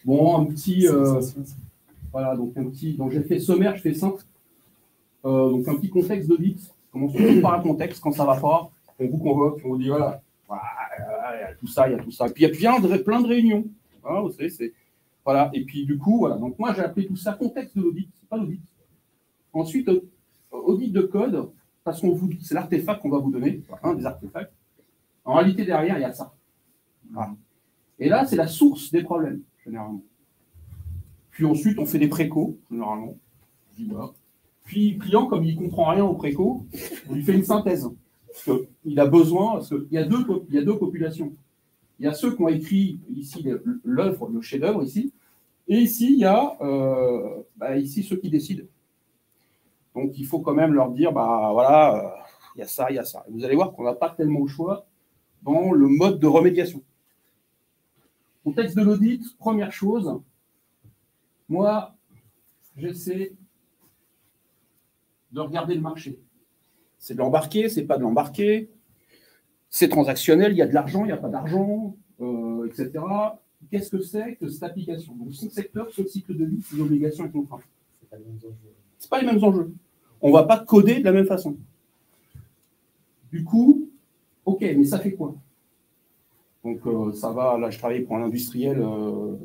Bon, un petit, voilà, donc j'ai fait sommaire, je fais simple. Donc un petit contexte d'audit. Commence toujours par un contexte. Quand ça va pas, on vous convoque, on vous dit voilà, il y a tout ça, il y a tout ça. Et puis il y a plein de réunions. Voilà, vous savez, c'est voilà. Et puis du coup, voilà. Donc moi j'ai appelé tout ça contexte de l'audit. C'est pas l'audit. Ensuite, audit de code, parce qu'on vous, c'est l'artefact qu'on va vous donner, un des artefacts. En réalité derrière il y a ça. Voilà. Et là c'est la source des problèmes généralement. Puis ensuite on fait des précos généralement. Puis le client, comme il ne comprend rien au préco, on lui fait une synthèse. Parce qu'il a besoin, parce qu'il y a deux populations. Il y a ceux qui ont écrit ici l'œuvre, le chef-d'œuvre ici, et ici, il y a ici ceux qui décident. Donc il faut quand même leur dire, voilà, il y a ça, il y a ça. Et vous allez voir qu'on n'a pas tellement le choix dans le mode de remédiation. Contexte de l'audit, première chose, moi, j'essaie de regarder le marché. C'est de l'embarquer, c'est pas de l'embarquer, c'est transactionnel, il y a de l'argent, il n'y a pas d'argent, etc. Qu'est-ce que c'est que cette application? Donc, son secteur, son cycle de vie, ses obligations et contraintes. Ce pas les mêmes enjeux. On ne va pas coder de la même façon. Du coup, OK, mais ça fait quoi? Donc, ça va, là, je travaille pour un industriel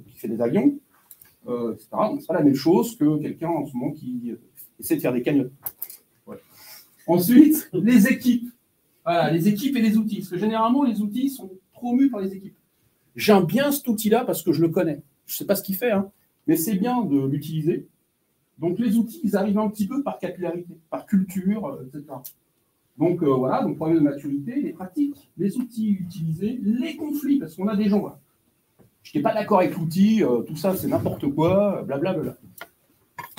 qui fait des avions, etc. Donc, c'est pas la même chose que quelqu'un en ce moment qui essaie de faire des cagnottes. Ouais. Ensuite, les équipes. Voilà, les équipes et les outils. Parce que généralement, les outils sont promus par les équipes. J'aime bien cet outil-là parce que je le connais. Je ne sais pas ce qu'il fait, hein, mais c'est bien de l'utiliser. Donc, les outils, ils arrivent un petit peu par capillarité, par culture, etc. Donc, voilà, donc problème de maturité, les pratiques, les outils utilisés, les conflits, parce qu'on a des gens là. Je n'étais pas d'accord avec l'outil, tout ça, c'est n'importe quoi, blablabla.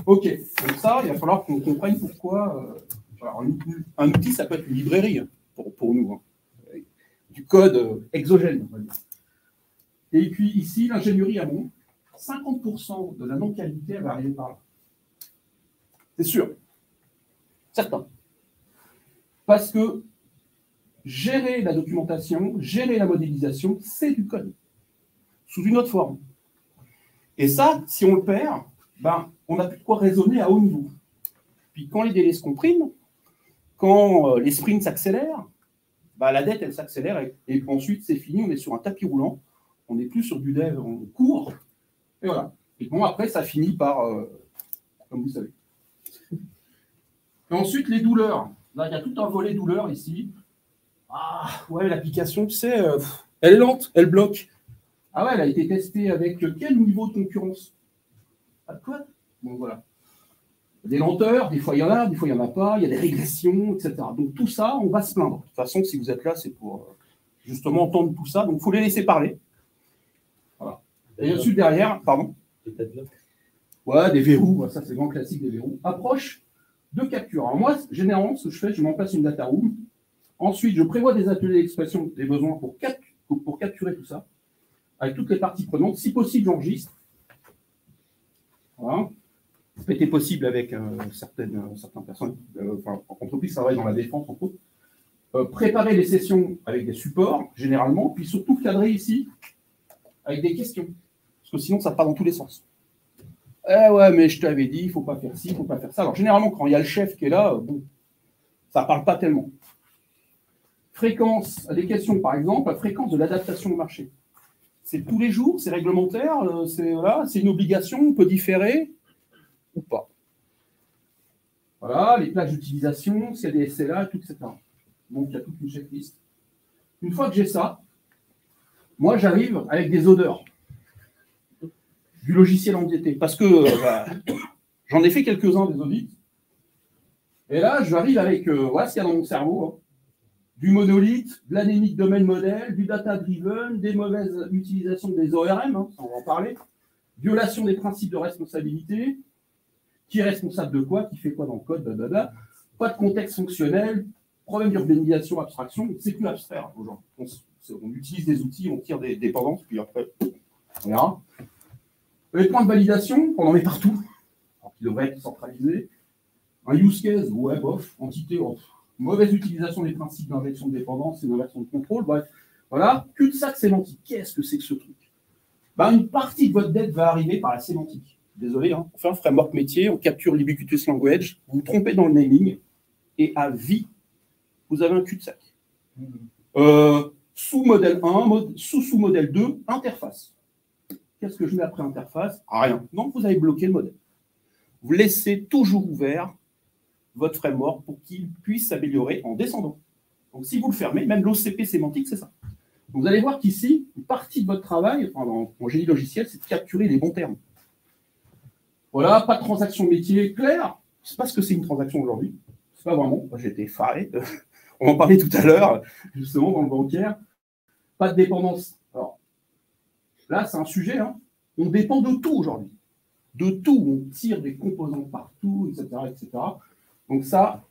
OK, donc ça, il va falloir qu'on comprenne pourquoi. Alors, un outil, ça peut être une librairie pour nous, hein. Du code exogène, on va dire. Et puis ici, l'ingénierie amont, 50% de la non-qualité, elle va arriver par là. C'est sûr. Certain. Parce que gérer la documentation, gérer la modélisation, c'est du code. Sous une autre forme. Et ça, si on le perd, on n'a plus de quoi raisonner à haut niveau. Puis quand les délais se compriment, quand les sprints s'accélèrent, la dette, elle s'accélère et ensuite, c'est fini, on est sur un tapis roulant, on n'est plus sur du dev en cours, et voilà. Et bon, après, ça finit par, comme vous savez. Et ensuite, les douleurs. Là, il y a tout un volet douleur ici. Ah, ouais, l'application, tu sais, elle est lente, elle bloque. Ah ouais, elle a été testée avec quel niveau de concurrence? Pas de quoi? Bon, voilà. Des lenteurs, des fois il y en a, des fois il n'y en a pas, il y a des régressions, etc. Donc tout ça, on va se plaindre. De toute façon, si vous êtes là, c'est pour justement entendre tout ça. Donc il faut les laisser parler. Voilà. Et ensuite derrière, pardon. Ouais, des verrous, ça c'est le grand classique des verrous. Approche de capture. Alors moi, généralement, ce que je fais, je mets en place une data room. Ensuite, je prévois des ateliers d'expression des besoins pour capturer tout ça, avec toutes les parties prenantes. Si possible, j'enregistre. Voilà. Ça été possible avec certaines personnes, entreprises travaillent dans la défense, entre autres. Préparer les sessions avec des supports, généralement, puis surtout cadrer ici avec des questions. Parce que sinon, ça part dans tous les sens. Eh ouais, mais je t'avais dit, il ne faut pas faire ci, il ne faut pas faire ça. Alors, généralement, quand il y a le chef qui est là, bon, ça ne parle pas tellement. Fréquence, des questions, par exemple, la fréquence de l'adaptation au marché. C'est tous les jours, c'est réglementaire, c'est une obligation, on peut différer ou pas. Voilà, les plages d'utilisation, s'il y a des SLA, tout, etc. Donc, il y a toute une checklist. Une fois que j'ai ça, moi, j'arrive avec des odeurs du logiciel empiété. Parce que j'en ai fait quelques-uns des audits. Et là, j'arrive avec, voilà ce qu'il y a dans mon cerveau. Hein. Du monolithe, de l'anémique domaine modèle, du data-driven, des mauvaises utilisations des ORM, hein, on va en parler, violation des principes de responsabilité, qui est responsable de quoi, qui fait quoi dans le code, blablabla. Pas de contexte fonctionnel, problème d'urbanisation, abstraction, c'est plus abstraire aujourd'hui. On utilise des outils, on tire des dépendances, puis après, on verra. Les points de validation, on en met partout, alors qu'ils devraient être centralisés. Un use case, ouais, bof, entité, mauvaise utilisation des principes d'injection de dépendance et d'inversion de contrôle, bref. Voilà, cul-de-sac sémantique. Qu'est-ce que c'est que ce truc? Ben, une partie de votre dette va arriver par la sémantique. Désolé, hein, on fait un framework métier, on capture l'ubiquitous language, vous vous trompez dans le naming, et à vie, vous avez un cul-de-sac. Sous modèle 1, sous modèle 2, interface. Qu'est-ce que je mets après interface? Rien. Donc, vous avez bloqué le modèle. Vous laissez toujours ouvert votre framework pour qu'il puisse s'améliorer en descendant. Donc, si vous le fermez, même l'OCP sémantique, c'est ça. Donc, vous allez voir qu'ici, une partie de votre travail, en génie logiciel, c'est de capturer les bons termes. Voilà, pas de transaction métier claire. Je ne sais pas ce que c'est une transaction aujourd'hui. C'est pas vraiment. J'ai été effaré. On en parlait tout à l'heure, justement, dans le bancaire. Pas de dépendance. Alors, là, c'est un sujet. Hein. On dépend de tout aujourd'hui. De tout. On tire des composants partout, etc., etc. Donc ça,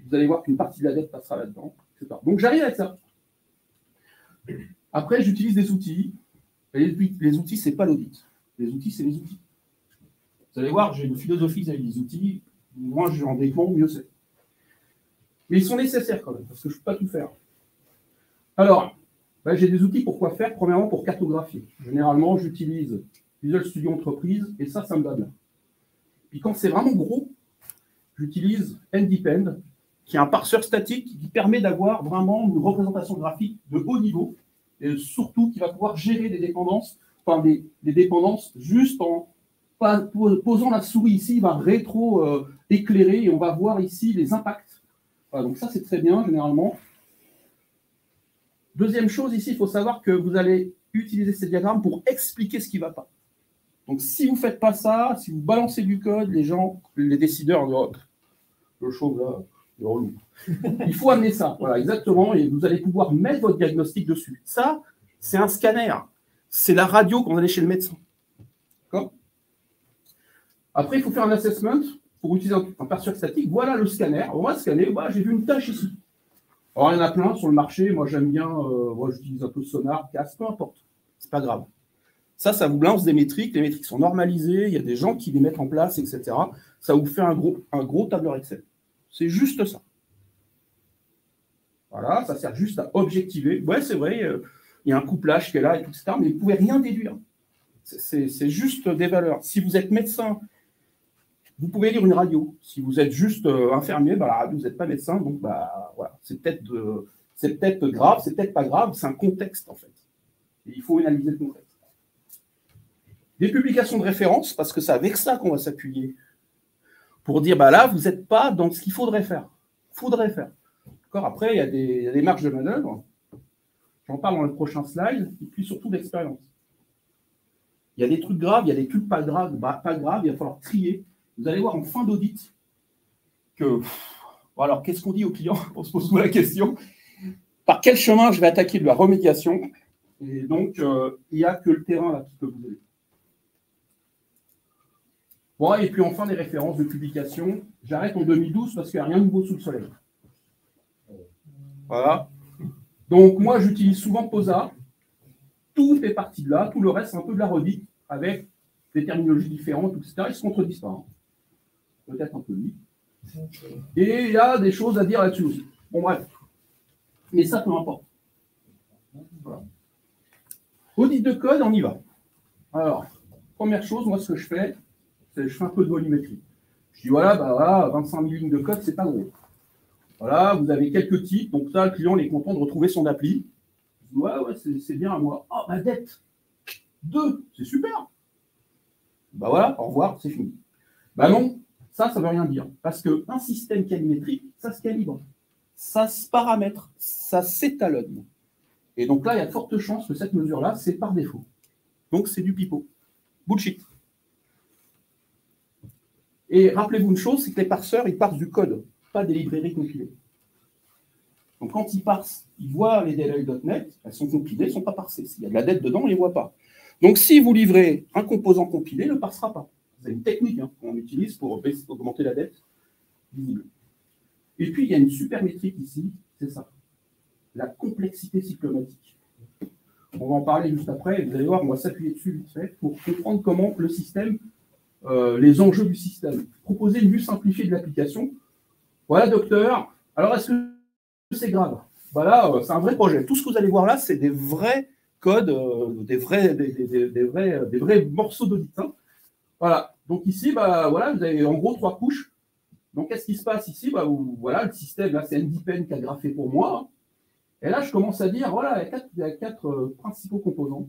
vous allez voir qu'une partie de la dette passera là-dedans, etc. Donc j'arrive avec ça. Après, j'utilise des outils. Et les outils, ce n'est pas l'audit. Les outils, c'est les outils. Vous allez voir, j'ai une philosophie avec les outils. Moins j'en dépends, mieux c'est. Mais ils sont nécessaires quand même, parce que je ne peux pas tout faire. Alors, ben, j'ai des outils pour quoi faire. Premièrement, pour cartographier. Généralement, j'utilise Visual Studio Entreprise, et ça me va bien. Puis quand c'est vraiment gros, j'utilise NDepend, qui est un parseur statique qui permet d'avoir vraiment une représentation graphique de haut niveau, et surtout qui va pouvoir gérer des dépendances, enfin des dépendances juste en posant la souris ici, il va rétro-éclairer, et on va voir ici les impacts. Voilà, donc ça, c'est très bien, généralement. Deuxième chose, ici, il faut savoir que vous allez utiliser ces diagrammes pour expliquer ce qui ne va pas. Donc, si vous ne faites pas ça, si vous balancez du code, les gens, les décideurs, le chauve là, le relou. Il faut amener ça, voilà, exactement, et vous allez pouvoir mettre votre diagnostic dessus. Ça, c'est un scanner. C'est la radio quand on allait chez le médecin. D'accord ? Après, il faut faire un assessment pour utiliser un parseur statique. Voilà le scanner. On va scanner. Bah, j'ai vu une tâche ici. Alors, il y en a plein sur le marché. Moi, j'aime bien, moi, j'utilise un peu Sonar, CAS, peu importe. C'est pas grave. Ça vous balance des métriques. Les métriques sont normalisées. Il y a des gens qui les mettent en place, etc. Ça vous fait un gros tableur Excel. C'est juste ça. Voilà, ça sert juste à objectiver. Ouais, c'est vrai, il y a un couplage qui est là, etc. Mais vous ne pouvez rien déduire. C'est juste des valeurs. Si vous êtes médecin, vous pouvez lire une radio. Si vous êtes juste infirmier, bah, la radio, vous n'êtes pas médecin. Donc, bah, voilà, c'est peut-être grave, c'est peut-être pas grave. C'est un contexte, en fait. Et il faut analyser le contexte. Des publications de référence, parce que c'est avec ça qu'on va s'appuyer. Pour dire, bah là, vous n'êtes pas dans ce qu'il faudrait faire. Après, il y a des marges de manœuvre. J'en parle dans le prochain slide. Et puis surtout d'expérience. Il y a des trucs graves, il y a des trucs pas graves. Bah, pas graves, il va falloir trier. Vous allez voir en fin d'audit que... Bon, alors, qu'est-ce qu'on dit aux clients? On se pose la question. Par quel chemin je vais attaquer de la remédiation? Et donc, il n'y a que le terrain là qui peut vous aider. Bon, et puis enfin, des références de publication. J'arrête en 2012 parce qu'il n'y a rien de nouveau sous le soleil. Voilà. Donc, moi, j'utilise souvent POSA. Tout fait partie de là. Tout le reste, c'est un peu de la redite avec des terminologies différentes, etc. Ils ne se contredisent pas. Hein. Peut-être un peu lui. Et il y a des choses à dire là-dessus aussi. Bon, bref. Mais ça, peu importe. Voilà. Audit de code, on y va. Alors, première chose, moi, ce que je fais, c'est que je fais un peu de volumétrie. Je dis, voilà, bah, voilà 25 000 lignes de code, c'est pas gros. Voilà, vous avez quelques types. Donc ça, le client est content de retrouver son appli. Je dis, ouais, c'est bien à moi. Oh, ma dette 2, c'est super. Bah voilà, au revoir, c'est fini. Bah non, ça ne veut rien dire. Parce qu'un système calimétrique, ça se calibre. Ça se paramètre. Ça s'étalonne. Et donc là, il y a de fortes chances que cette mesure-là, c'est par défaut. Donc c'est du pipeau. Bullshit. Et rappelez-vous une chose, c'est que les parseurs, ils parsent du code, pas des librairies compilées. Donc quand ils parsent, ils voient les DLL.NET, elles sont compilées, elles ne sont pas parsées. S'il y a de la dette dedans, on ne les voit pas. Donc si vous livrez un composant compilé, il ne parsera pas. C'est une technique qu'on utilise pour augmenter la dette visible. Et puis, il y a une super métrique ici, c'est ça. La complexité cyclomatique. On va en parler juste après. Vous allez voir, on va s'appuyer dessus vite fait pour comprendre comment le système, les enjeux du système. Proposer une vue simplifiée de l'application. Voilà, docteur. Alors, est-ce que c'est grave? Voilà, c'est un vrai projet. Tout ce que vous allez voir là, c'est des vrais code, des vrais morceaux d'audit. Hein. Voilà. Donc ici, bah, voilà, vous avez en gros 3 couches. Donc qu'est-ce qui se passe ici? Bah, voilà, le système, là, c'est NDPen qui a graphé pour moi. Hein. Et là, je commence à dire, voilà, il y a 4 principaux composants.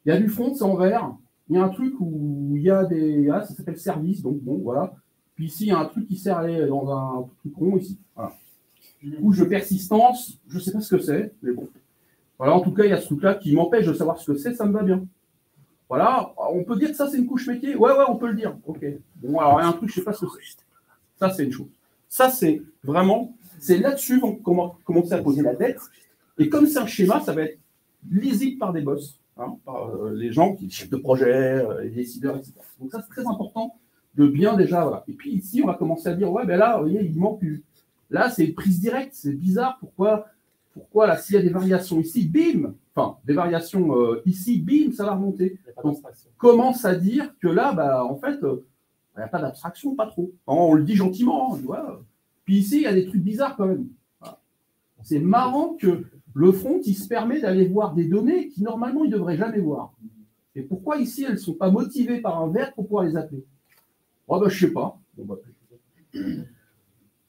Il y a du front, c'est en vert. Il y a un truc où il y a des... Ah, ça s'appelle service, donc bon, voilà. Puis ici, il y a un truc qui sert à aller dans un truc rond ici. Voilà. Couche de persistance, je ne sais pas ce que c'est, mais bon. Voilà, en tout cas, il y a ce truc-là qui m'empêche de savoir ce que c'est, ça me va bien. Voilà, on peut dire que ça, c'est une couche métier. Ouais, on peut le dire. OK. Bon, alors, il y a un truc, je ne sais pas ce que c'est. Ça, c'est une chose. Ça, c'est vraiment... C'est là-dessus qu'on commence à poser la tête. Et comme c'est un schéma, ça va être lisible par des boss, hein, par les gens, les chefs de projet, les décideurs, etc. Donc ça, c'est très important de bien déjà... Voilà. Et puis ici, on va commencer à dire, ouais, ben là, vous voyez, il manque... Là, c'est prise directe, c'est bizarre. Pourquoi là, s'il y a des variations ici, bim, enfin, des variations ici, bim, ça va remonter. Donc, commence à dire que là, bah, en fait, il n'y a pas d'abstraction, pas trop. On le dit gentiment. Hein, tu vois. Puis ici, il y a des trucs bizarres quand même. Voilà. C'est marrant que le front, il se permet d'aller voir des données qui, normalement, il ne devrait jamais voir. Et pourquoi ici, elles ne sont pas motivées par un vert pour pouvoir les appeler? Oh, bah, je ne sais pas. Bon, bah,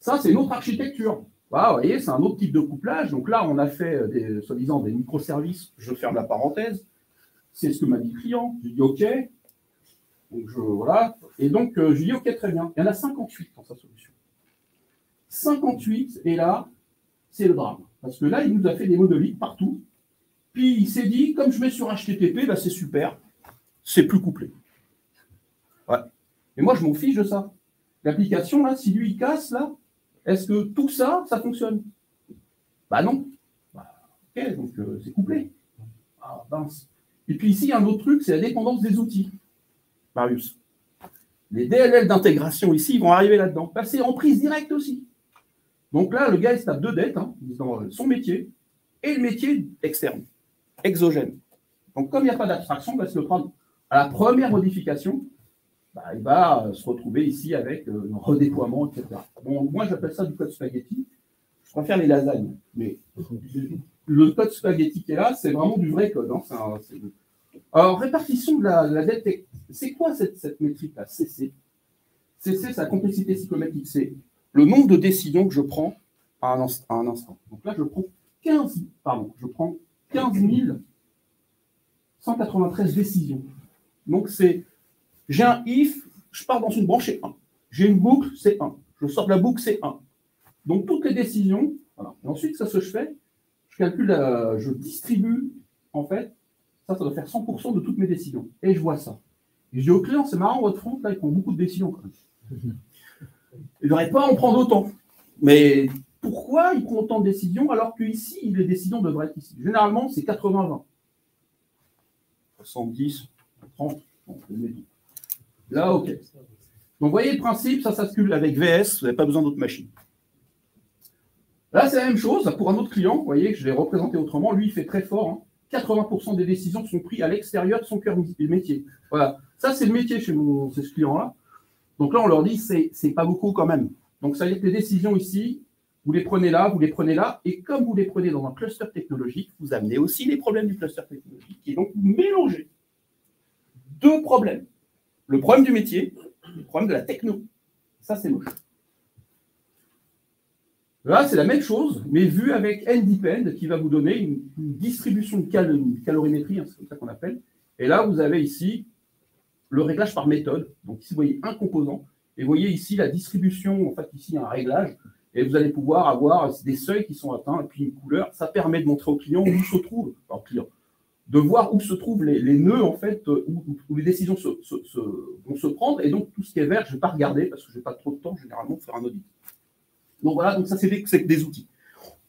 ça, c'est une autre architecture. Voilà, vous voyez, c'est un autre type de couplage. Donc là, on a fait, soi-disant, des microservices. Je ferme la parenthèse. C'est ce que m'a dit le client. Je dis OK. Donc, voilà. Et donc, je dis OK, très bien. Il y en a 58 dans sa solution. 58, et là, c'est le drame. Parce que là, il nous a fait des monolithes partout. Puis, il s'est dit, comme je mets sur HTTP, bah, c'est super. C'est plus couplé. Ouais. Et moi, je m'en fiche de ça. L'application, là, si lui, il casse, là, est-ce que tout ça, ça fonctionne? Bah non. Bah, ok, donc c'est couplé. Ah, mince. Et puis ici, il y a un autre truc, c'est la dépendance des outils. Marius. Les DLL d'intégration ici, ils vont arriver là-dedans. Bah, c'est en prise directe aussi. Donc là, le gars, il se tape 2 dettes, hein, dans son métier, et le métier externe, exogène. Donc comme il n'y a pas d'abstraction, bah, se le prendre à la première modification, bah, il va se retrouver ici avec un redéploiement, etc. Bon, moi, j'appelle ça du code spaghetti. Je préfère les lasagnes. Mais le code spaghetti qui est là, c'est vraiment du vrai code. Hein. Alors, répartition de la dette, c'est quoi cette métrique-là? CC. CC, c'est la complexité psychométrique. C'est le nombre de décisions que je prends à un instant. Donc là, je prends 15 193 décisions. Donc, j'ai un if, je pars dans une branche, c'est 1. J'ai une boucle, c'est 1. Je sors de la boucle, c'est 1. Donc, toutes les décisions, voilà. Et ensuite, ça, ce que je fais, je calcule, je distribue, en fait, ça doit faire 100% de toutes mes décisions. Et je vois ça. Et je dis au client, c'est marrant, votre front, là, il prend beaucoup de décisions. Quand même. Il n'aurait pas à en prendre autant. Mais pourquoi il prend autant de décisions alors qu'ici, les décisions devraient être ici? Généralement, c'est 80-20. 70, 30. Bon, là, OK. Donc, vous voyez le principe, ça s'ascule avec VS, vous n'avez pas besoin d'autres machines. Là, c'est la même chose pour un autre client. Vous voyez que je l'ai représenté autrement. Lui, il fait très fort. Hein. 80% des décisions sont prises à l'extérieur de son cœur de métier. Voilà. Ça, c'est le métier chez ce client-là. Donc là, on leur dit, c'est pas beaucoup quand même. Donc, ça veut dire que les décisions ici, vous les prenez là. Et comme vous les prenez dans un cluster technologique, vous amenez aussi les problèmes du cluster technologique. Et donc, vous mélangez 2 problèmes. Le problème du métier, le problème de la techno. Ça, c'est moche. Là, c'est la même chose, mais vu avec NDPend, qui va vous donner une distribution de calorimétrie, hein, c'est comme ça qu'on appelle. Et là, vous avez ici le réglage par méthode. Donc ici, vous voyez un composant. Et vous voyez ici la distribution, en fait, ici, il y a un réglage. Et vous allez pouvoir avoir des seuils qui sont atteints, et puis une couleur. Ça permet de montrer au client où se trouve, de voir où se trouvent les nœuds, en fait, où les décisions vont se prendre. Et donc, tout ce qui est vert, je ne vais pas regarder, parce que je n'ai pas trop de temps, généralement, pour faire un audit. Donc voilà, donc ça, c'est des outils.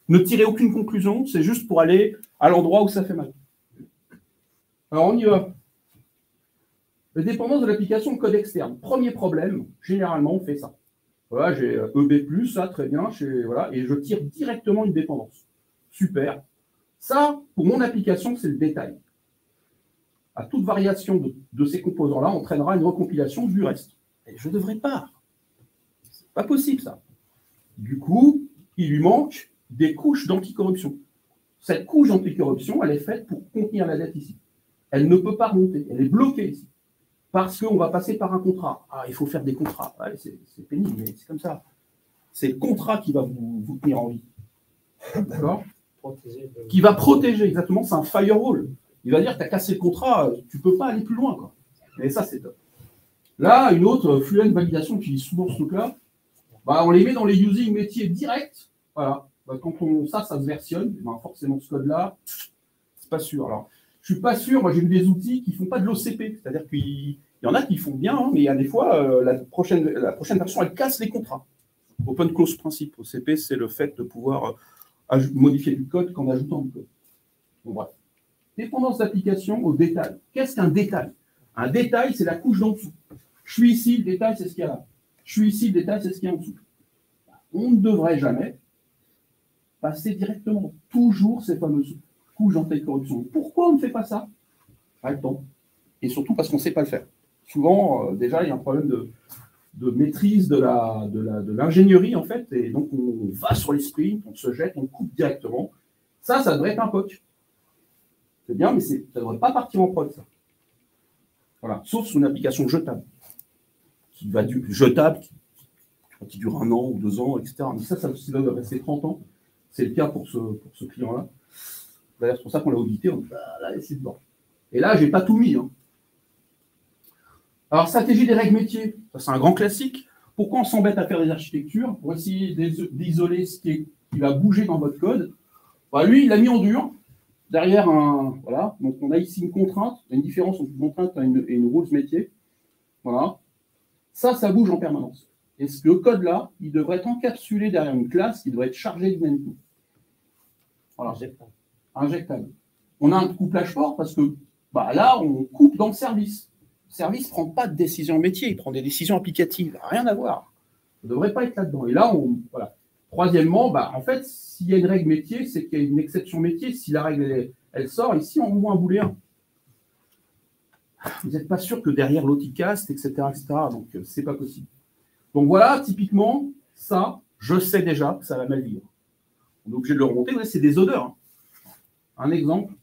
Ne tirez aucune conclusion, c'est juste pour aller à l'endroit où ça fait mal. Alors, on y va. La dépendance de l'application code externe. Premier problème, généralement, on fait ça. Voilà, j'ai EB+, ça, très bien, voilà, et je tire directement une dépendance. Super. Ça, pour mon application, c'est le détail. À toute variation de ces composants-là, entraînera une recompilation du reste. Et je ne devrais pas. C'est pas possible, ça. Du coup, il lui manque des couches d'anticorruption. Cette couche anticorruption, elle est faite pour contenir la dette ici. Elle ne peut pas remonter, elle est bloquée ici. Parce qu'on va passer par un contrat. Ah, il faut faire des contrats. Ouais, c'est pénible, mais c'est comme ça. C'est le contrat qui va vous tenir en vie. D'accord? Qui va protéger, exactement, c'est un firewall. Il va dire, tu as cassé le contrat, tu ne peux pas aller plus loin, quoi. Et ça, c'est top. Là, une autre, Fluent Validation, qui utilise souvent ce truc-là, bah, on les met dans les using métiers directs. Voilà. Bah, quand ça se versionne, bah, forcément, ce code-là, c'est pas sûr. Alors, je ne suis pas sûr, moi j'ai vu des outils qui ne font pas de l'OCP. C'est-à-dire qu'il y en a qui font bien, hein, mais il y a des fois, la prochaine version, elle casse les contrats. Open Close Principle, OCP, c'est le fait de pouvoir modifier du code qu'en ajoutant du code. Bon, bref. Dépendance d'application au détail. Qu'est-ce qu'un détail? Un détail, c'est la couche d'en dessous. Je suis ici, le détail, c'est ce qu'il y a là. Je suis ici, le détail, c'est ce qu'il y a en dessous. On ne devrait jamais passer directement, toujours ces fameuses couches anti-corruption. Pourquoi on ne fait pas ça? Pas le temps. Et surtout parce qu'on ne sait pas le faire. Souvent, déjà, il y a un problème de maîtrise de l'ingénierie, en fait, et donc on va sur les sprints, on se jette, on coupe directement. Ça devrait être un POC. C'est bien, mais ça ne devrait pas partir en prod, ça. Voilà, sauf sur une application jetable, qui va du jetable, qui dure 1 an ou 2 ans, etc. Mais ça va rester 30 ans. C'est le cas pour ce client-là. D'ailleurs, c'est pour ça qu'on l'a audité, on dit, là, c'est dedans. Et là, je n'ai pas tout mis. Hein. Alors, stratégie des règles métiers, ça c'est un grand classique. Pourquoi on s'embête à faire des architectures? Pour essayer d'isoler ce qui va bouger dans votre code. Bah, lui, il l'a mis en dur. Derrière un. Voilà. Donc, on a ici une contrainte. Il y a une différence entre une contrainte et une rules métier. Voilà. Ça bouge en permanence. Et ce code-là, il devrait être encapsulé derrière une classe qui devrait être chargée dynamiquement. Voilà. Injectable. On a un couplage fort parce que là, on coupe dans le service. Le service ne prend pas de décision métier, il prend des décisions applicatives. Rien à voir. Ça ne devrait pas être là-dedans. Et là, voilà. Troisièmement, en fait, s'il y a une règle métier, c'est qu'il y a une exception métier. Si la règle, elle sort, ici, on voit un booléen. Vous n'êtes pas sûr que derrière l'auticast, etc., donc, ce n'est pas possible. Donc, voilà, typiquement, ça, je sais déjà que ça va mal vivre. On est obligé de le remonter. C'est des odeurs. Hein. Un exemple.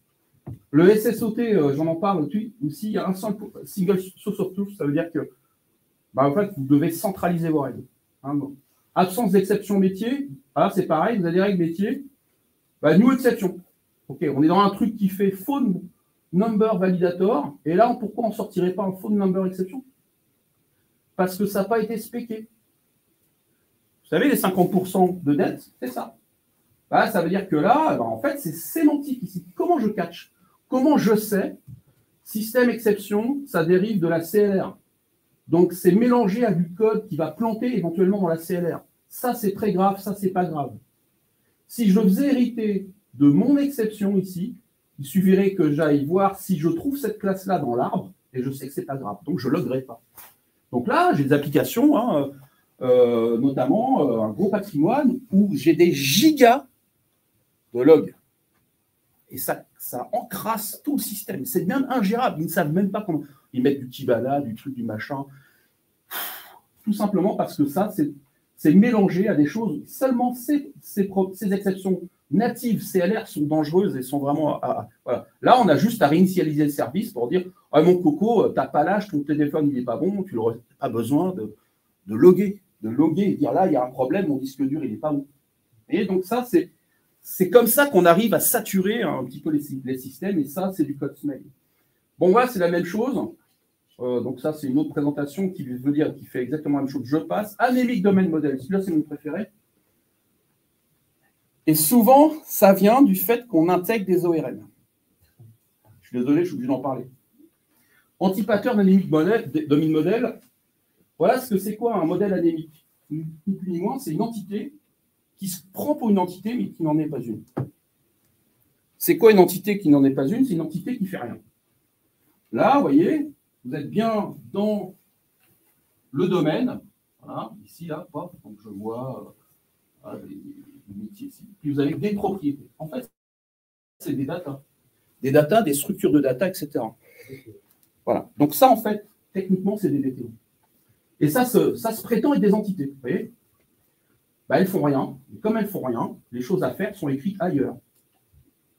Le SSOT, j'en parle aussi, il y a un single source of truth, ça veut dire que en fait, vous devez centraliser vos règles. Hein, bon. Absence d'exception métier, c'est pareil, vous avez des règles métier, new exception. Ok, on est dans un truc qui fait phone number validator, et là, pourquoi on ne sortirait pas un phone number exception? Parce que ça n'a pas été spéqué. Vous savez, les 50% de dette, c'est ça. Ça veut dire que là, en fait, c'est sémantique ici. Comment je catch? Comment je sais? Système exception, ça dérive de la CLR. Donc, c'est mélangé à du code qui va planter éventuellement dans la CLR. Ça, c'est très grave, ça, c'est pas grave. Si je faisais hériter de mon exception ici, il suffirait que j'aille voir si je trouve cette classe-là dans l'arbre, et je sais que c'est pas grave. Donc, je ne loguerai pas. Donc là, j'ai des applications, notamment un gros patrimoine, où j'ai des gigas de logs. Et ça encrasse tout le système. C'est bien ingérable. Ils ne savent même pas comment. Ils mettent du Kibana, du truc, du machin. Tout simplement parce que ça, c'est mélangé à des choses. Seulement ces exceptions natives CLR sont dangereuses et sont vraiment. Voilà. Là, on a juste à réinitialiser le service pour dire mon coco, tu n'as pas l'âge, ton téléphone il n'est pas bon, tu n'auras pas besoin de loguer. De loguer et dire là, il y a un problème, mon disque dur, il n'est pas bon. Et donc, ça, c'est comme ça qu'on arrive à saturer un petit peu les systèmes, et ça, c'est du code SMAIL. Bon, voilà, c'est la même chose. Donc ça, c'est une autre présentation qui veut dire qu'il fait exactement la même chose. Je passe. Anemic Domain Model. Celui-là, c'est mon préféré. Et souvent, ça vient du fait qu'on intègre des ORM. Je suis désolé, je suis obligé d'en parler. Anti-pattern Anemic Domain Model. Voilà ce que c'est quoi un modèle anémique. Ni plus ni moins, c'est une entité qui se prend pour une entité, mais qui n'en est pas une. C'est quoi une entité qui n'en est pas une? C'est une entité qui ne fait rien. Là, vous voyez, vous êtes bien dans le domaine. Voilà, ici, là, donc je vois les métiers ici. Puis vous avez des propriétés. En fait, c'est des datas. Des datas, des structures de data, etc. Voilà. Donc ça, en fait, techniquement, c'est des DTO. Et ça se prétend être des entités. Vous voyez, elles ne font rien. Et comme elles ne font rien, les choses à faire sont écrites ailleurs.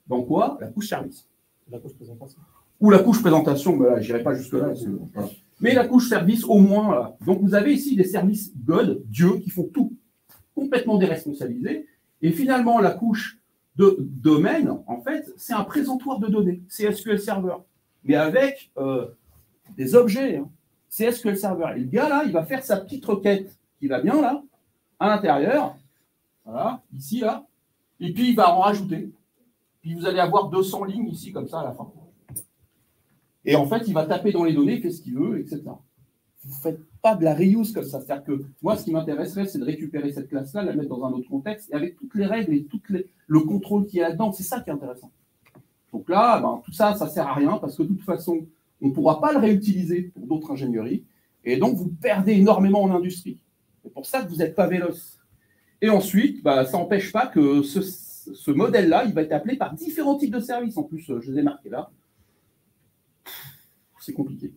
dans quoi? La couche service. La couche présentation. Ou la couche présentation, ben là, je n'irai pas jusque-là. Voilà. Mais la couche service, au moins. Là. Donc, vous avez ici des services God, Dieu, qui font tout, complètement déresponsabilisés. Et finalement, la couche de domaine, en fait, c'est un présentoir de données. C'est SQL Server. Mais avec des objets. Hein. C'est SQL Server. Et le gars, là, il va faire sa petite requête qui va bien, là, à l'intérieur. Voilà, ici, là. Et puis, il va en rajouter. Puis, vous allez avoir 200 lignes ici, comme ça, à la fin. Et en fait, il va taper dans les données, il fait ce qu'il veut, etc. Vous ne faites pas de la reuse comme ça. C'est-à-dire que moi, ce qui m'intéresserait, c'est de récupérer cette classe-là, la mettre dans un autre contexte, et avec toutes les règles et le contrôle qu'il y a là-dedans. C'est ça qui est intéressant. Donc là, ben, tout ça, ça ne sert à rien, parce que de toute façon, on ne pourra pas le réutiliser pour d'autres ingénieries. Et donc, vous perdez énormément en industrie. C'est pour ça que vous n'êtes pas véloce. Et ensuite, ben, ça n'empêche pas que ce modèle-là, il va être appelé par différents types de services. En plus, je les ai marqués là. C'est compliqué.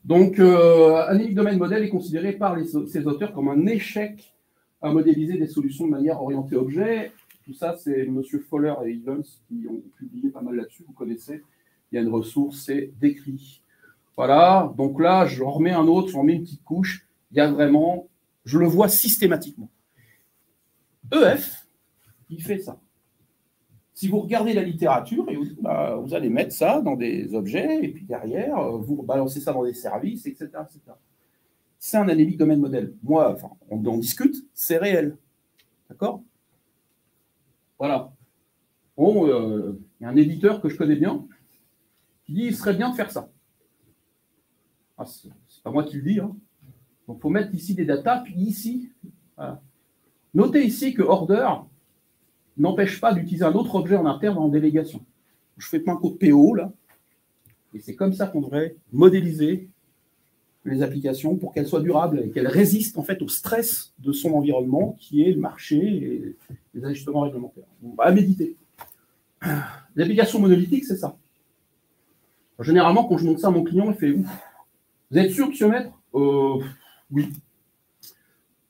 Donc, Analytic Domain Model est considéré par ses auteurs comme un échec à modéliser des solutions de manière orientée objet. Tout ça, c'est M. Fowler et Evans qui ont publié pas mal là-dessus, vous connaissez. Il y a une ressource, c'est décrit. Voilà, donc là, je remets un autre, j'en mets une petite couche. Il y a vraiment, je le vois systématiquement. EF, il fait ça. Si vous regardez la littérature, et vous allez mettre ça dans des objets, et puis derrière, vous balancez ça dans des services, etc. etc. C'est un Analytic Domain Model. Moi, enfin, on en discute, c'est réel. D'accord? Voilà. Bon, il y a un éditeur que je connais bien qui dit qu'il serait bien de faire ça. Ah, c'est pas moi qui le dis. Hein. Donc, il faut mettre ici des datas, puis ici. Voilà. Notez ici que order n'empêche pas d'utiliser un autre objet en interne en délégation. Je fais plein de cours de PO, là. Et c'est comme ça qu'on devrait modéliser les applications pour qu'elles soient durables et qu'elles résistent en fait au stress de son environnement qui est le marché et les ajustements réglementaires. On va méditer. L'application monolithique, c'est ça. Généralement, quand je montre ça à mon client, il fait « Ouf, vous êtes sûr, monsieur maître ?» Oui.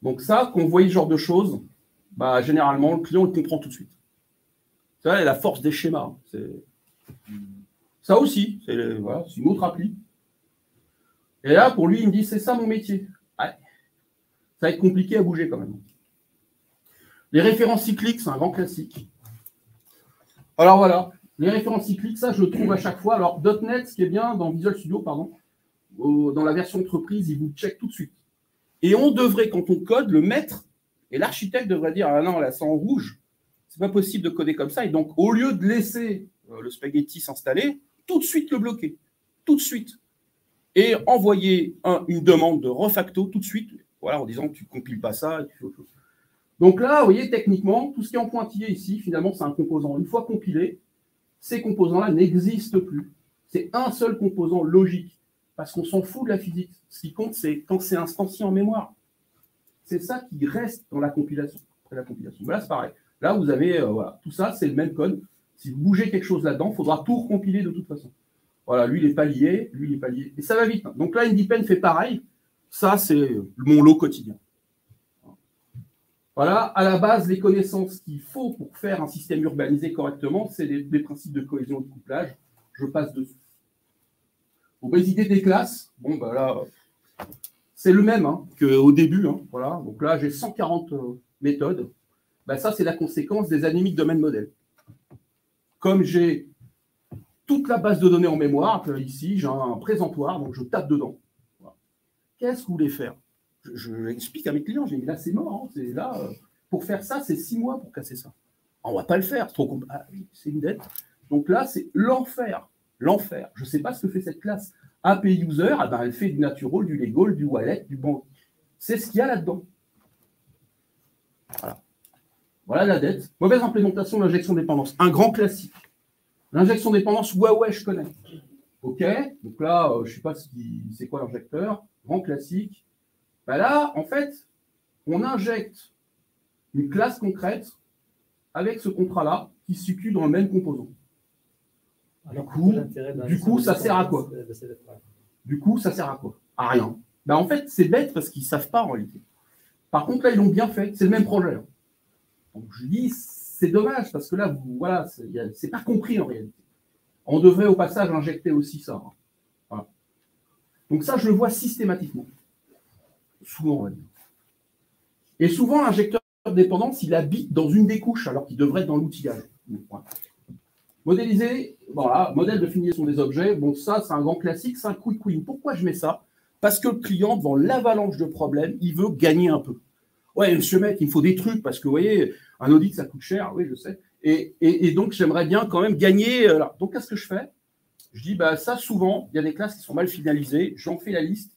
Donc ça, quand vous voyez ce genre de choses, bah, généralement, le client il comprend tout de suite. Ça, c'est la force des schémas. Ça aussi, c'est voilà, une autre appli. Et là, pour lui, il me dit, c'est ça mon métier. Ouais. Ça va être compliqué à bouger quand même. Les références cycliques, c'est un grand classique. Alors voilà, les références cycliques, ça, je le trouve à chaque fois. Alors, .NET, ce qui est bien dans Visual Studio, pardon, dans la version entreprise, il vous check tout de suite. Et on devrait, quand on code, le mettre, et l'architecte devrait dire, ah non, là, c'est en rouge, c'est pas possible de coder comme ça. Et donc, au lieu de laisser le spaghetti s'installer, tout de suite le bloquer. Tout de suite. Et envoyer une demande de refacto tout de suite, voilà, en disant que tu ne compiles pas ça et tu fais autre chose. Donc là, vous voyez, techniquement, tout ce qui est en pointillé ici, finalement, c'est un composant. Une fois compilé, ces composants-là n'existent plus. C'est un seul composant logique, parce qu'on s'en fout de la physique. Ce qui compte, c'est quand c'est instancié en mémoire. C'est ça qui reste dans la compilation. Après la compilation. Mais là, c'est pareil. Là, vous avez, voilà, tout ça, c'est le même code. Si vous bougez quelque chose là-dedans, il faudra tout recompiler de toute façon. Voilà, lui, il n'est pas lié, lui, il n'est pas lié. Et ça va vite. Donc là, IndyPen fait pareil. Ça, c'est mon lot quotidien. Voilà, à la base, les connaissances qu'il faut pour faire un système urbanisé correctement, c'est des principes de cohésion et de couplage. Je passe dessus. Obésité des classes, bon, ben là, c'est le même hein, qu'au début. Hein, voilà. Donc là, j'ai 140 méthodes. Ben, ça, c'est la conséquence des Analytic Domain Model. Comme j'ai toute la base de données en mémoire, ici, j'ai un présentoir, donc je tape dedans. Voilà. Qu'est-ce que vous voulez faire? Je l'explique à mes clients, j'ai dit là, c'est mort. Hein, c'est là, pour faire ça, c'est 6 mois pour casser ça. On ne va pas le faire, c'est trop compliqué. Ah, oui, c'est une dette. Donc là, c'est l'enfer. L'enfer. Je ne sais pas ce que fait cette classe. API User, ah ben, elle fait du natural, du legal, du wallet, du bank. C'est ce qu'il y a là-dedans. Voilà. Voilà la dette. Mauvaise implémentation de l'injection de dépendance. Un grand classique. L'injection de dépendance, ouais, je connais. OK. Donc là, je ne sais pas c'est quoi l'injecteur. Grand classique. Ben là, en fait, on injecte une classe concrète avec ce contrat-là qui se situe dans le même composant. Du coup, ça sert à quoi? Du coup, ça sert à quoi? À rien. Ben, en fait, c'est bête parce qu'ils ne savent pas en réalité. Par contre, là, ils l'ont bien fait. C'est le même projet. Donc, je dis, c'est dommage, parce que là, voilà, c'est pas compris en réalité. On devrait au passage injecter aussi ça. Hein. Voilà. Donc ça, je le vois systématiquement. Souvent, on va dire. Et souvent, l'injecteur de dépendance, il habite dans une des couches, alors qu'il devrait être dans l'outillage. Voilà. Modéliser, voilà, modèle de définition des objets. Bon, ça, c'est un grand classique, c'est un quick win. Pourquoi je mets ça? Parce que le client, devant l'avalanche de problèmes, il veut gagner un peu. Ouais, monsieur Maître, il me faut des trucs, parce que, vous voyez, un audit, ça coûte cher, oui, je sais. Et donc, j'aimerais bien quand même gagner. Là. Donc, qu'est-ce que je fais? Je dis, bah, ça, souvent, il y a des classes qui sont mal finalisées. J'en fais la liste.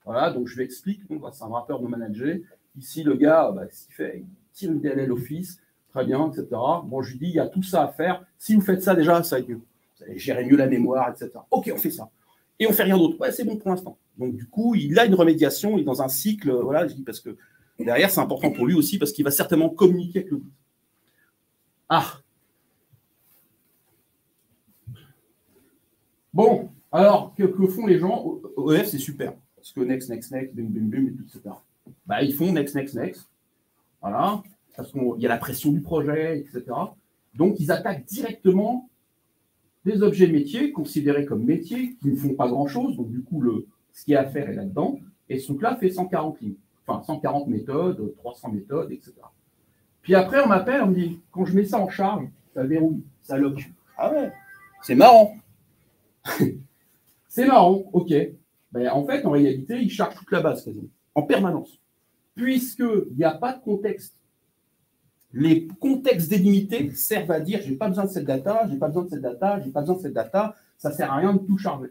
Voilà, donc je lui explique. Bon, bah, c'est un rappeur de manager. Ici, le gars, bah, ce qu'il fait, il tire une DLL Office, très bien, etc. Bon, je lui dis, il y a tout ça à faire. Si vous faites ça déjà, ça va être mieux. Vous allez gérer mieux la mémoire, etc. OK, on fait ça. Et on fait rien d'autre. Ouais, c'est bon pour l'instant. Donc, du coup, il a une remédiation, il est dans un cycle. Voilà, je dis parce que derrière, c'est important pour lui aussi, parce qu'il va certainement communiquer avec le but. Ah. Bon, alors, que font les gens? EF, c'est super. Parce que next, bim, bim, bim, et tout, etc. Bah, ils font next. Voilà. Parce qu'il y a la pression du projet, etc. Donc, ils attaquent directement des objets métiers, considérés comme métiers, qui ne font pas grand-chose. Donc, du coup, ce qu'il y a à faire est là-dedans. Et ce truc-là fait 140 lignes. Enfin, 140 méthodes, 300 méthodes, etc. Puis après, on m'appelle, on me dit, quand je mets ça en charge, ça verrouille, ça lock. Ah ouais, c'est marrant. C'est marrant, ok. Ben, en fait, en réalité, il charge toute la base quasiment, en permanence. Puisqu'il n'y a pas de contexte. Les contextes délimités servent à dire j'ai pas besoin de cette data, j'ai pas besoin de cette data, j'ai pas besoin de cette data, ça sert à rien de tout charger.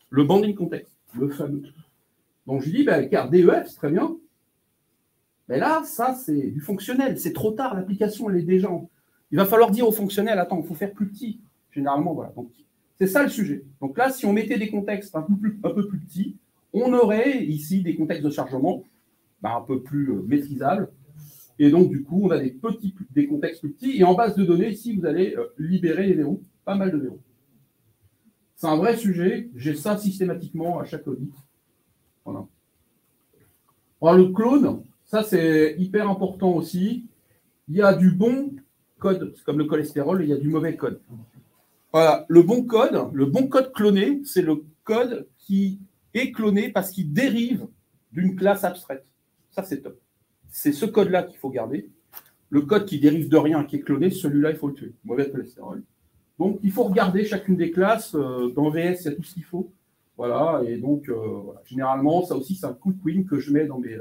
Le banding contexte, le fameux. Donc je lui dis, ben, car DEF, c'est très bien. Mais là, ça, c'est du fonctionnel. C'est trop tard, l'application, elle est déjà en... Il va falloir dire au fonctionnel, attends, il faut faire plus petit. Généralement, voilà. Donc, c'est ça le sujet. Donc là, si on mettait des contextes un peu plus petits, on aurait ici des contextes de chargement un peu plus maîtrisables. Et donc, du coup, on a des contextes plus petits. Et en base de données, ici, vous allez libérer les verrous. Pas mal de verrous. C'est un vrai sujet. J'ai ça systématiquement à chaque audit. Voilà. Alors, le clone, ça, c'est hyper important aussi. Il y a du bon code, comme le cholestérol, et il y a du mauvais code. Voilà, le bon code cloné, c'est le code qui est cloné parce qu'il dérive d'une classe abstraite. Ça, c'est top. C'est ce code-là qu'il faut garder. Le code qui dérive de rien, qui est cloné, celui-là, il faut le tuer. Mauvais cholestérol. Donc, il faut regarder chacune des classes. Dans VS, il y a tout ce qu'il faut. Voilà, et donc, voilà. Généralement, ça aussi, c'est un quick win que je mets dans mes...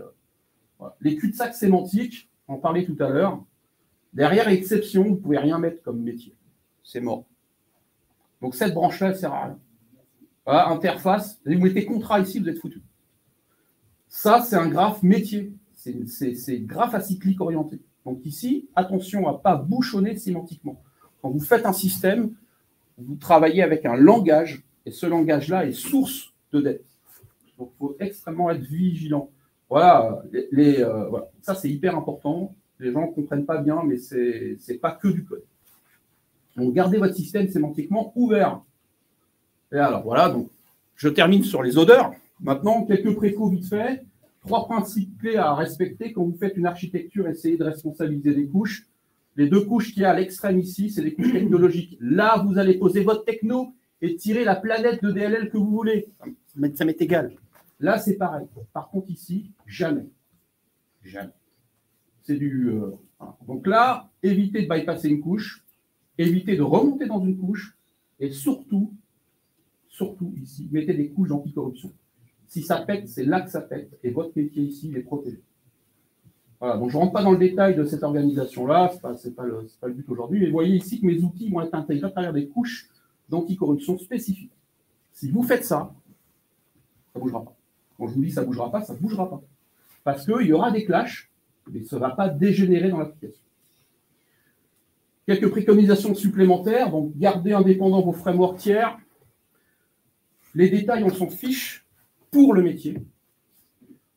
voilà. Les cul-de-sac sémantiques, on en parlait tout à l'heure. Derrière exception, vous ne pouvez rien mettre comme métier. C'est mort. Donc, cette branche-là, elle ne sert à rien. Voilà, interface, vous mettez contrat ici, vous êtes foutu. Ça, c'est un graphe métier. C'est graphe acyclique orienté. Donc ici, attention à ne pas bouchonner sémantiquement. Quand vous faites un système, vous travaillez avec un langage, et ce langage-là est source de dette. Donc il faut extrêmement être vigilant. Voilà, voilà. Ça c'est hyper important. Les gens ne comprennent pas bien, mais ce n'est pas que du code. Donc gardez votre système sémantiquement ouvert. Et alors voilà, donc je termine sur les odeurs. Maintenant, quelques précaux vite fait. 3 principes clés à respecter quand vous faites une architecture, essayez de responsabiliser les couches. Les 2 couches qu'il y a à l'extrême ici, c'est les couches technologiques. Là, vous allez poser votre techno et tirer la planète de DLL que vous voulez. Ça m'est égal. Là, c'est pareil. Par contre, ici, jamais. Jamais. C'est du... voilà. Donc là, évitez de bypasser une couche, évitez de remonter dans une couche, et surtout ici, mettez des couches d'anticorruption. Si ça pète, c'est là que ça pète. Et votre métier ici, il est protégé. Voilà, donc je ne rentre pas dans le détail de cette organisation-là, ce n'est pas le but aujourd'hui. Mais vous voyez ici que mes outils vont être intégrés à travers des couches d'anticorruption spécifiques. Si vous faites ça, ça ne bougera pas. Quand je vous dis ça ne bougera pas, ça ne bougera pas. Parce qu'il y aura des clashs, mais ça ne va pas dégénérer dans l'application. Quelques préconisations supplémentaires. Donc, gardez indépendants vos frameworks tiers. Les détails, on s'en fiche. Pour le métier.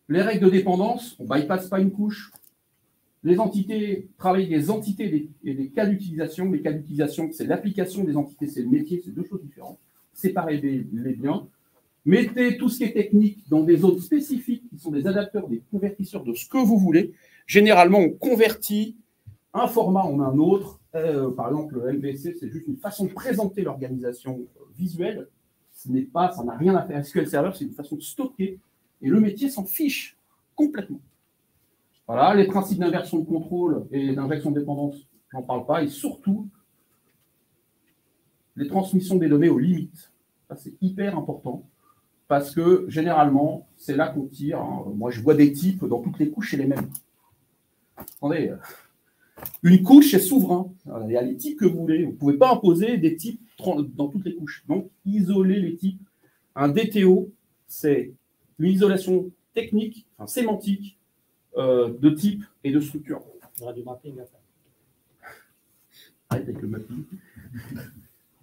Les règles de dépendance, on ne bypasse pas une couche. Les entités, travailler des entités et des cas d'utilisation. Les cas d'utilisation, c'est l'application des entités, c'est le métier, c'est 2 choses différentes. Séparez les biens. Mettez tout ce qui est technique dans des zones spécifiques, qui sont des adapteurs, des convertisseurs de ce que vous voulez. Généralement, on convertit un format, on a un autre. Par exemple, le MVC, c'est juste une façon de présenter l'organisation visuelle. Ça n'a rien à faire. SQL Server, c'est une façon de stocker. Et le métier s'en fiche complètement. Voilà, les principes d'inversion de contrôle et d'injection de dépendance, j'en parle pas. Et surtout, les transmissions des données aux limites. Ça, c'est hyper important. Parce que, généralement, c'est là qu'on tire. Hein. Moi, je vois des types dans toutes les couches, c'est les mêmes. Attendez, une couche, c'est souverain. Il y a les types que vous voulez. Vous ne pouvez pas imposer des types dans toutes les couches. Donc, isoler les types. Un DTO, c'est une isolation technique, enfin, sémantique, de type et de structure. Il y aura du mapping à faire. Arrête avec le mapping.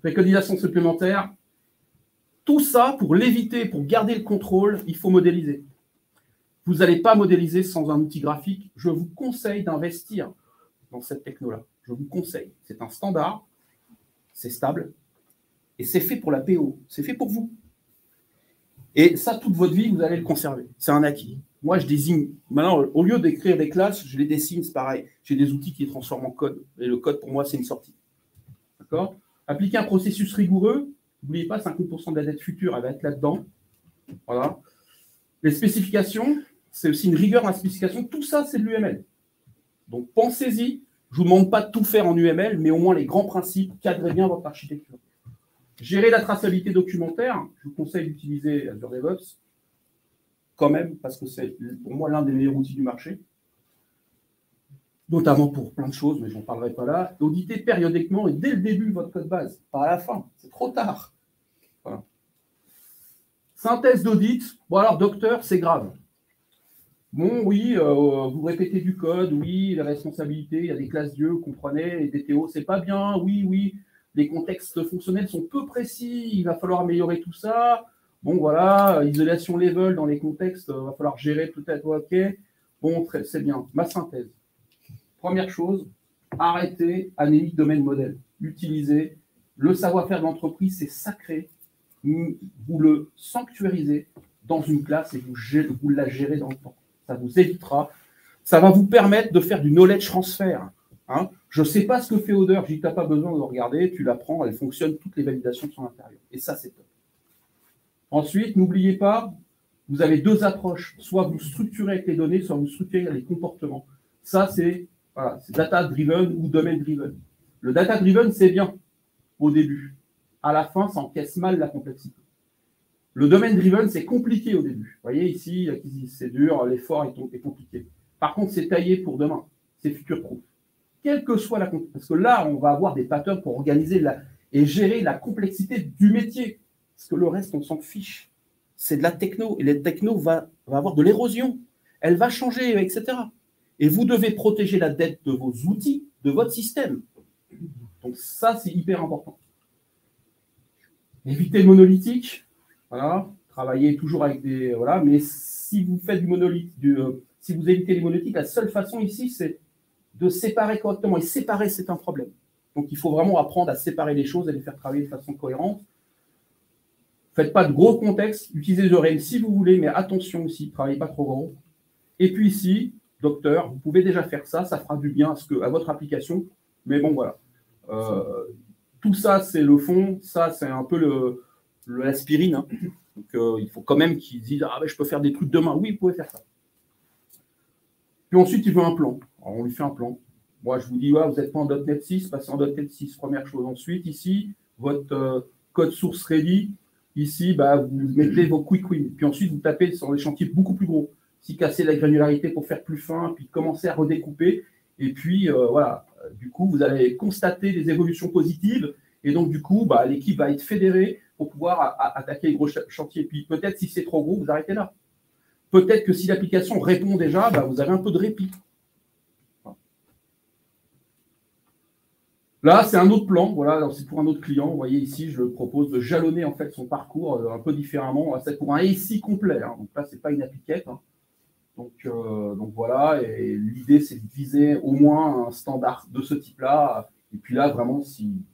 Préconisation supplémentaire. Tout ça, pour l'éviter, pour garder le contrôle, il faut modéliser. Vous n'allez pas modéliser sans un outil graphique. Je vous conseille d'investir dans cette techno-là. Je vous conseille. C'est un standard, c'est stable, et c'est fait pour la PO. C'est fait pour vous. Et ça, toute votre vie, vous allez le conserver. C'est un acquis. Moi, je désigne. Maintenant, au lieu d'écrire des classes, je les dessine, c'est pareil. J'ai des outils qui les transforment en code. Et le code, pour moi, c'est une sortie. D'accord ? Appliquer un processus rigoureux. N'oubliez pas, 50% de la dette future, elle va être là-dedans. Voilà. Les spécifications, c'est aussi une rigueur dans la spécification. Tout ça, c'est de l'UML. Donc, pensez-y. Je ne vous demande pas de tout faire en UML, mais au moins les grands principes, cadrez bien votre architecture. Gérer la traçabilité documentaire, je vous conseille d'utiliser Azure DevOps, quand même, parce que c'est pour moi l'un des meilleurs outils du marché, notamment pour plein de choses, mais je n'en parlerai pas là. Auditer périodiquement et dès le début votre code base, pas à la fin, c'est trop tard. Voilà. Synthèse d'audit, bon alors docteur, c'est grave. Bon, oui, vous répétez du code, oui, les responsabilités, il y a des classes dieux, vous comprenez, les DTO, c'est pas bien, oui, les contextes fonctionnels sont peu précis, il va falloir améliorer tout ça. Bon, voilà, isolation level dans les contextes, il va falloir gérer peut-être, ok. Bon, c'est bien. Ma synthèse. Première chose, arrêtez anémique domaine modèle. Utilisez le savoir-faire de l'entreprise, c'est sacré. Vous le sanctuarisez dans une classe et vous la gérez dans le temps. Ça vous évitera. Ça va vous permettre de faire du knowledge transfer. Hein. Je ne sais pas ce que fait Odeur, je dis que tu n'as pas besoin de le regarder, tu l'apprends, elle fonctionne, toutes les validations sont à l'intérieur. Et ça, c'est top. Ensuite, n'oubliez pas, vous avez deux approches. Soit vous structurez avec les données, soit vous structurez avec les comportements. Ça, c'est voilà, data-driven ou domain-driven. Le data-driven, c'est bien au début. À la fin, ça encaisse mal la complexité. Le domain-driven, c'est compliqué au début. Vous voyez ici, c'est dur, l'effort est compliqué. Par contre, c'est taillé pour demain. C'est future-proof. Quelle que soit la complexité. Parce que là, on va avoir des patterns pour organiser et gérer la complexité du métier. Parce que le reste, on s'en fiche. C'est de la techno. Et la techno va avoir de l'érosion. Elle va changer, etc. Et vous devez protéger la dette de vos outils, de votre système. Donc ça, c'est hyper important. Évitez le monolithique. Voilà, travaillez toujours avec des... Voilà, mais si vous faites du monolithe, si vous évitez les monolithiques, la seule façon ici, c'est de séparer correctement. Et séparer, c'est un problème. Donc, il faut vraiment apprendre à séparer les choses et les faire travailler de façon cohérente. Faites pas de gros contextes. Utilisez les ORM si vous voulez, mais attention aussi, ne travaillez pas trop gros. Et puis ici, docteur, vous pouvez déjà faire ça. Ça fera du bien à votre application. Mais bon, voilà. Tout ça, c'est le fond. Ça, c'est un peu l'aspirine. Hein. Donc, il faut quand même qu'ils disent « Ah, ben, je peux faire des trucs demain. » Oui, vous pouvez faire ça. Puis ensuite, il veut un plan. Alors, on lui fait un plan. Moi, je vous dis, ouais, vous n'êtes pas en .NET 6, passez en .NET 6, première chose. Ensuite, ici, votre code source ready. Ici, bah, vous mettez vos quick wins. Puis ensuite, vous tapez sur des chantiers beaucoup plus gros. Si casser la granularité pour faire plus fin, puis commencer à redécouper. Et puis, voilà. Du coup, vous allez constater des évolutions positives. Et donc, du coup, bah, l'équipe va être fédérée pour pouvoir attaquer les gros chantiers. Puis peut-être, si c'est trop gros, vous arrêtez là. Peut-être que si l'application répond déjà, bah, vous avez un peu de répit. Là, c'est un autre plan. Voilà, c'est pour un autre client. Vous voyez ici, je propose de jalonner en fait son parcours un peu différemment. C'est pour un SI complet. Hein. Donc là, c'est pas une appliquette. Hein. Donc voilà. Et l'idée, c'est de viser au moins un standard de ce type-là. Et puis là, vraiment, s'il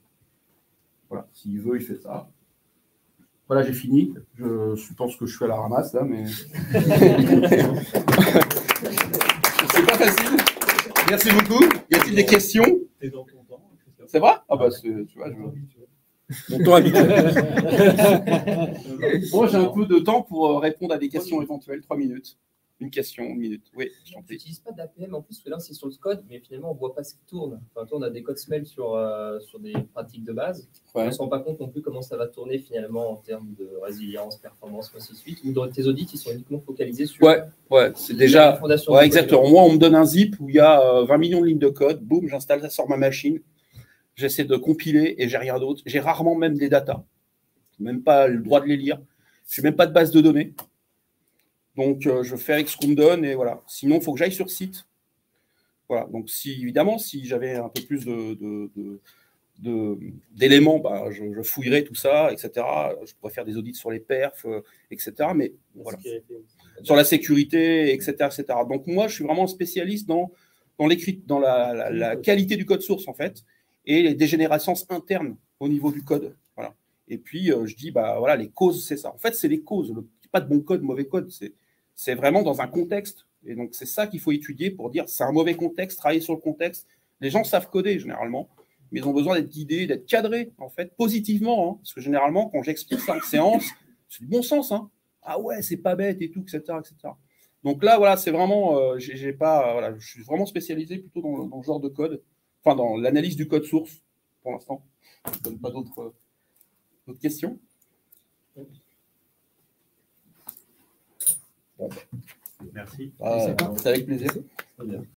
veut, il fait ça. Voilà, j'ai fini. Je pense que je suis à la ramasse là, mais c'est pas facile. Merci beaucoup. Y a-t-il des questions? T'es dans ton temps. C'est vrai? Ah bah, tu vois, mon temps habituel. Bon, j'ai un peu de temps pour répondre à des questions éventuelles. 3 minutes. Une question, 1 minute. Oui, je t'en Tu prie. n'utilises pas d'APM en plus, parce que là c'est sur le code, mais finalement on ne voit pas ce qui tourne. Enfin, on a des codes SML sur des pratiques de base. Ouais. On ne se rend pas compte non plus comment ça va tourner finalement en termes de résilience, performance, ainsi de suite. Ou dans tes audits, ils sont uniquement focalisés sur. Ouais, c'est déjà. fondation. Ouais, exactement. Moi, on me donne un zip où il y a 20 millions de lignes de code. Boum, j'installe ça sur ma machine. J'essaie de compiler et j'ai rien d'autre. J'ai rarement même des datas. Même pas le droit de les lire. Je n'ai même pas de base de données. Donc, je fais avec ce qu'on me donne et voilà. Sinon, il faut que j'aille sur site. Voilà. Donc, évidemment, si j'avais un peu plus d'éléments, bah, je fouillerais tout ça, etc. Je pourrais faire des audits sur les perfs, etc. Mais voilà. Sur la sécurité, etc., etc. Donc, moi, je suis vraiment spécialiste dans la qualité du code source, en fait, et les dégénérescences internes au niveau du code. Voilà. Et puis, je dis, bah, voilà, les causes, c'est ça. En fait, c'est les causes. Pas de bon code, mauvais code. C'est vraiment dans un contexte. Et donc, c'est ça qu'il faut étudier pour dire c'est un mauvais contexte, travailler sur le contexte. Les gens savent coder, généralement, mais ils ont besoin d'être guidés, d'être cadrés, en fait, positivement. Hein, parce que généralement, quand j'explique ça en séance, c'est du bon sens. Hein. Ah ouais, c'est pas bête et tout, etc. etc. Donc là, voilà, c'est vraiment, voilà, je suis vraiment spécialisé plutôt dans le genre de code, enfin, dans l'analyse du code source, pour l'instant. Je ne donne pas d'autres questions. Merci. C'est avec plaisir. Très bien.